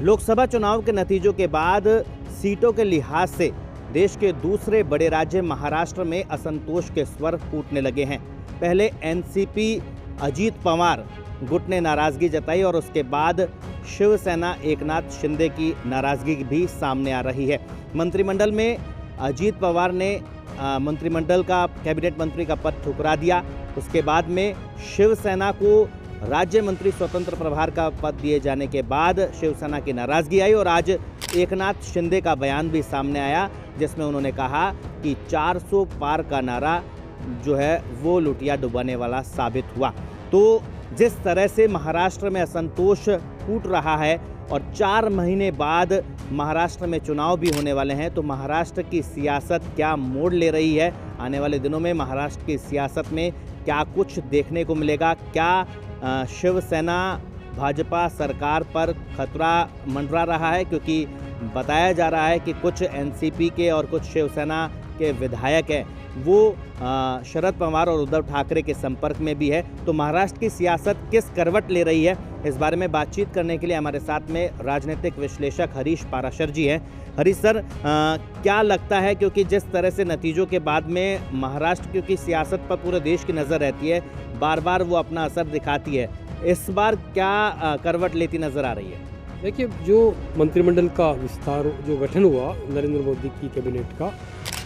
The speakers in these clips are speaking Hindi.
लोकसभा चुनाव के नतीजों के बाद सीटों के लिहाज से देश के दूसरे बड़े राज्य महाराष्ट्र में असंतोष के स्वर फूटने लगे हैं। पहले एनसीपी अजीत पवार गुट ने नाराजगी जताई और उसके बाद शिवसेना एकनाथ शिंदे की नाराजगी भी सामने आ रही है। मंत्रिमंडल में अजीत पवार ने मंत्रिमंडल का कैबिनेट मंत्री का पद ठुकरा दिया। उसके बाद में शिवसेना को राज्य मंत्री स्वतंत्र प्रभार का पद दिए जाने के बाद शिवसेना की नाराजगी आई और आज एकनाथ शिंदे का बयान भी सामने आया, जिसमें उन्होंने कहा कि 400 पार का नारा जो है वो लुटिया डुबाने वाला साबित हुआ। तो जिस तरह से महाराष्ट्र में असंतोष फूट रहा है और 4 महीने बाद महाराष्ट्र में चुनाव भी होने वाले हैं, तो महाराष्ट्र की सियासत क्या मोड़ ले रही है? आने वाले दिनों में महाराष्ट्र की सियासत में क्या कुछ देखने को मिलेगा? क्या शिवसेना भाजपा सरकार पर खतरा मंडरा रहा है? क्योंकि बताया जा रहा है कि कुछ एनसीपी के और कुछ शिवसेना के विधायक हैं वो शरद पवार और उद्धव ठाकरे के संपर्क में भी है। तो महाराष्ट्र की सियासत किस करवट ले रही है, इस बारे में बातचीत करने के लिए हमारे साथ में राजनीतिक विश्लेषक हरीश पाराशर जी हैं। हरीश सर, क्या लगता है, क्योंकि जिस तरह से नतीजों के बाद में महाराष्ट्र क्योंकि सियासत पर पूरे देश की नज़र रहती है, बार बार वो अपना असर दिखाती है, इस बार क्या करवट लेती नज़र आ रही है? देखिए, जो मंत्रिमंडल का विस्तार जो गठन हुआ नरेंद्र मोदी की कैबिनेट का,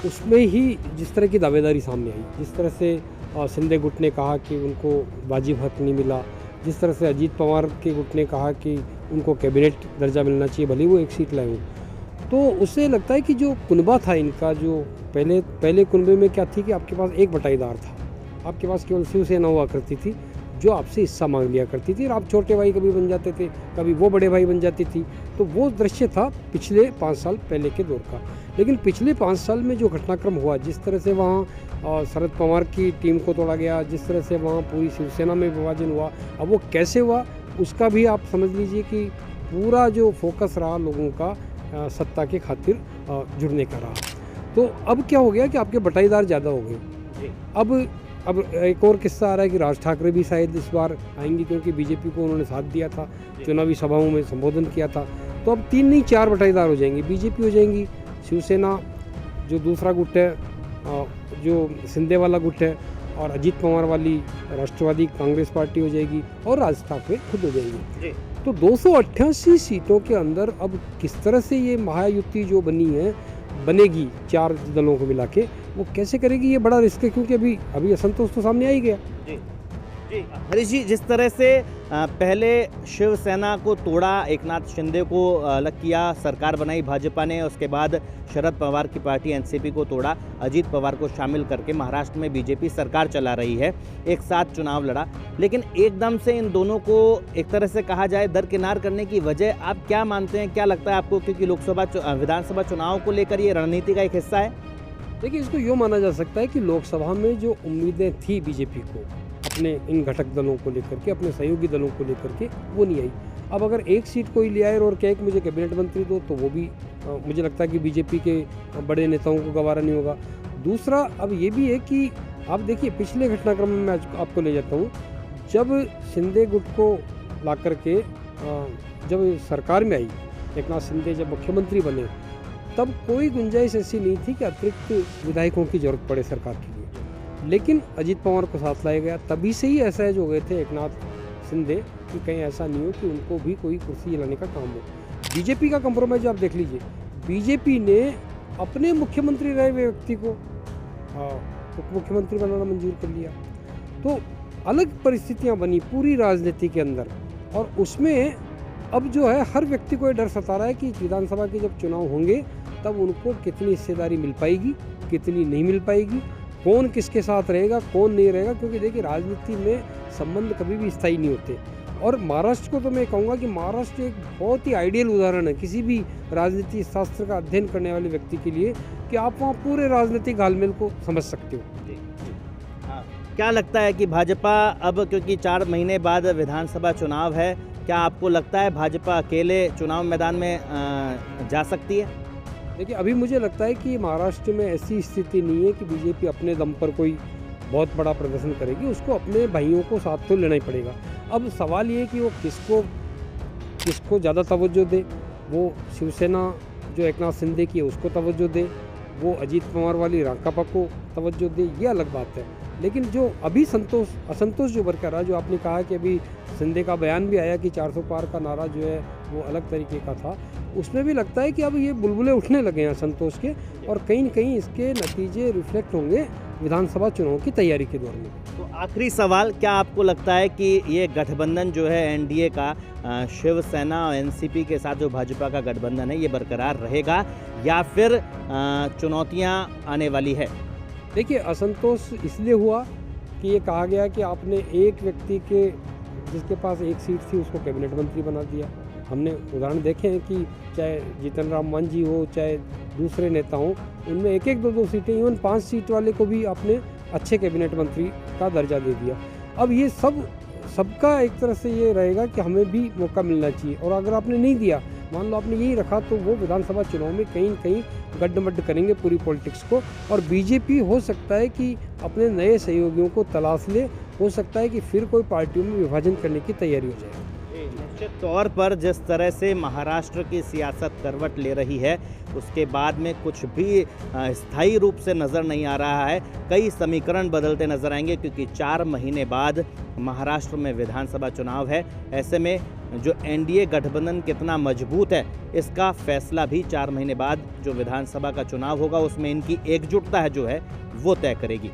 उसमें ही जिस तरह की दावेदारी सामने आई, जिस तरह से शिंदे गुट ने कहा कि उनको वाजिब हक नहीं मिला, जिस तरह से अजीत पवार के गुट ने कहा कि उनको कैबिनेट दर्जा मिलना चाहिए भले वो एक सीट लाए हों, तो उससे लगता है कि जो कुनबा था इनका, जो पहले कुनबे में क्या थी कि आपके पास एक बटाईदार था, आपके पास केवल शिवसेना हुआ करती थी जो आपसे हिस्सा मांग लिया करती थी और आप छोटे भाई कभी बन जाते थे, कभी वो बड़े भाई बन जाती थी। तो वो दृश्य था पिछले 5 साल पहले के दौर का। लेकिन पिछले 5 साल में जो घटनाक्रम हुआ, जिस तरह से वहाँ शरद पवार की टीम को तोड़ा गया, जिस तरह से वहाँ पूरी शिवसेना में विभाजन हुआ, अब वो कैसे हुआ उसका भी आप समझ लीजिए कि पूरा जो फोकस रहा लोगों का सत्ता के खातिर जुड़ने का रहा। तो अब क्या हो गया कि आपके बटाईदार ज़्यादा हो गए। अब एक और किस्सा आ रहा है कि राज ठाकरे भी शायद इस बार आएंगी, क्योंकि बीजेपी को उन्होंने साथ दिया था, चुनावी सभाओं में संबोधन किया था। तो अब 3 नहीं 4 बटाईदार हो जाएंगे, बीजेपी हो जाएंगी, शिवसेना जो दूसरा गुट है, जो शिंदे वाला गुट है, और अजीत पवार वाली राष्ट्रवादी कांग्रेस पार्टी हो जाएगी, और राज ठाकरे खुद हो जाएंगे। तो 288 सीटों के अंदर अब किस तरह से ये महायुति जो बनेगी 4 दलों को मिला के, वो कैसे करेगी, ये बड़ा रिस्क है, क्योंकि अभी असंतोष तो सामने आ ही गया। जी हरीश जी, जिस तरह से पहले शिवसेना को तोड़ा, एकनाथ शिंदे को अलग किया, सरकार बनाई भाजपा ने, उसके बाद शरद पवार की पार्टी एनसीपी को तोड़ा, अजीत पवार को शामिल करके महाराष्ट्र में बीजेपी सरकार चला रही है, एक साथ चुनाव लड़ा, लेकिन एकदम से इन दोनों को एक तरह से कहा जाए दरकिनार करने की वजह आप क्या मानते हैं, क्या लगता है आपको? क्योंकि विधानसभा चुनाव को लेकर ये रणनीति का एक हिस्सा है। देखिए, इसको यूँ माना जा सकता है कि लोकसभा में जो उम्मीदें थी बीजेपी को अपने इन घटक दलों को लेकर के, अपने सहयोगी दलों को लेकर के, वो नहीं आई। अब अगर एक सीट कोई ले आए और कहे कि मुझे कैबिनेट मंत्री दो, तो वो भी मुझे लगता है कि बीजेपी के बड़े नेताओं को गवारा नहीं होगा। दूसरा अब ये भी है कि आप देखिए, पिछले घटनाक्रम में मैं आपको ले जाता हूँ, जब शिंदे गुट को ला करके जब सरकार में आई, एकनाथ शिंदे जब मुख्यमंत्री बने, तब कोई गुंजाइश ऐसी नहीं थी कि अतिरिक्त विधायकों की जरूरत पड़े सरकार के लिए, लेकिन अजीत पवार को साथ लाया गया। तभी से ही असहज हो गए थे एकनाथ शिंदे कि कहीं ऐसा नहीं हो कि उनको भी कोई कुर्सी हिलाने का काम हो। बीजेपी का कंप्रोमाइज आप देख लीजिए, बीजेपी ने अपने मुख्यमंत्री रहे व्यक्ति को उप मुख्यमंत्री बनाना मंजूर कर लिया। तो अलग परिस्थितियां बनी पूरी राजनीति के अंदर, और उसमें अब जो है हर व्यक्ति को ये डर सता रहा है कि विधानसभा के जब चुनाव होंगे तब उनको कितनी हिस्सेदारी मिल पाएगी, कितनी नहीं मिल पाएगी, कौन किसके साथ रहेगा, कौन नहीं रहेगा। क्योंकि देखिए, राजनीति में संबंध कभी भी स्थायी नहीं होते, और महाराष्ट्र को तो मैं कहूँगा कि महाराष्ट्र एक बहुत ही आइडियल उदाहरण है किसी भी राजनीति शास्त्र का अध्ययन करने वाले व्यक्ति के लिए, कि आप वहाँ पूरे राजनीतिक घालमेल को समझ सकते हो। क्या लगता है कि भाजपा अब, क्योंकि 4 महीने बाद विधानसभा चुनाव है, क्या आपको लगता है भाजपा अकेले चुनाव मैदान में जा सकती है? देखिए, अभी मुझे लगता है कि महाराष्ट्र में ऐसी स्थिति नहीं है कि बीजेपी अपने दम पर कोई बहुत बड़ा प्रदर्शन करेगी, उसको अपने भाइयों को साथ तो लेना ही पड़ेगा। अब सवाल ये है कि वो किसको ज़्यादा तवज्जो दे, वो शिवसेना जो एकनाथ शिंदे की है उसको तवज्जो दे, वो अजीत पवार वाली राकांपा को तवज्जो दे, ये अलग बात है। लेकिन जो अभी असंतोष जो बरकरार, जो आपने कहा कि अभी शिंदे का बयान भी आया कि 400 पार का नारा जो है वो अलग तरीके का था, उसमें भी लगता है कि अब ये बुलबुलें उठने लगे हैं असंतोष के, और कहीं न कहीं इसके नतीजे रिफ्लेक्ट होंगे विधानसभा चुनाव की तैयारी के दौरान। तो आखिरी सवाल, क्या आपको लगता है कि ये गठबंधन जो है एनडीए का शिवसेना और एनसीपी के साथ जो भाजपा का गठबंधन है ये बरकरार रहेगा या फिर चुनौतियां आने वाली है? देखिए, असंतोष इसलिए हुआ कि ये कहा गया कि आपने एक व्यक्ति के जिसके पास एक सीट थी उसको कैबिनेट मंत्री बना दिया। हमने उदाहरण देखे हैं कि चाहे जीतन राम मांझी हो, चाहे दूसरे नेता हों, उनमें एक एक दो दो सीटें, इवन 5 सीट वाले को भी आपने अच्छे कैबिनेट मंत्री का दर्जा दे दिया। अब ये सबका एक तरह से ये रहेगा कि हमें भी मौका मिलना चाहिए, और अगर आपने नहीं दिया, मान लो आपने यही रखा, तो वो विधानसभा चुनाव में कहीं न कहीं गड्ढमड्ढ करेंगे पूरी पॉलिटिक्स को, और बीजेपी हो सकता है कि अपने नए सहयोगियों को तलाश ले, हो सकता है कि फिर कोई पार्टियों में विभाजन करने की तैयारी हो जाए। निश्चित तौर पर जिस तरह से महाराष्ट्र की सियासत करवट ले रही है उसके बाद में कुछ भी स्थायी रूप से नज़र नहीं आ रहा है। कई समीकरण बदलते नजर आएंगे क्योंकि 4 महीने बाद महाराष्ट्र में विधानसभा चुनाव है। ऐसे में जो एनडीए गठबंधन कितना मजबूत है इसका फैसला भी 4 महीने बाद जो विधानसभा का चुनाव होगा उसमें इनकी एकजुटता है जो है वो तय करेगी।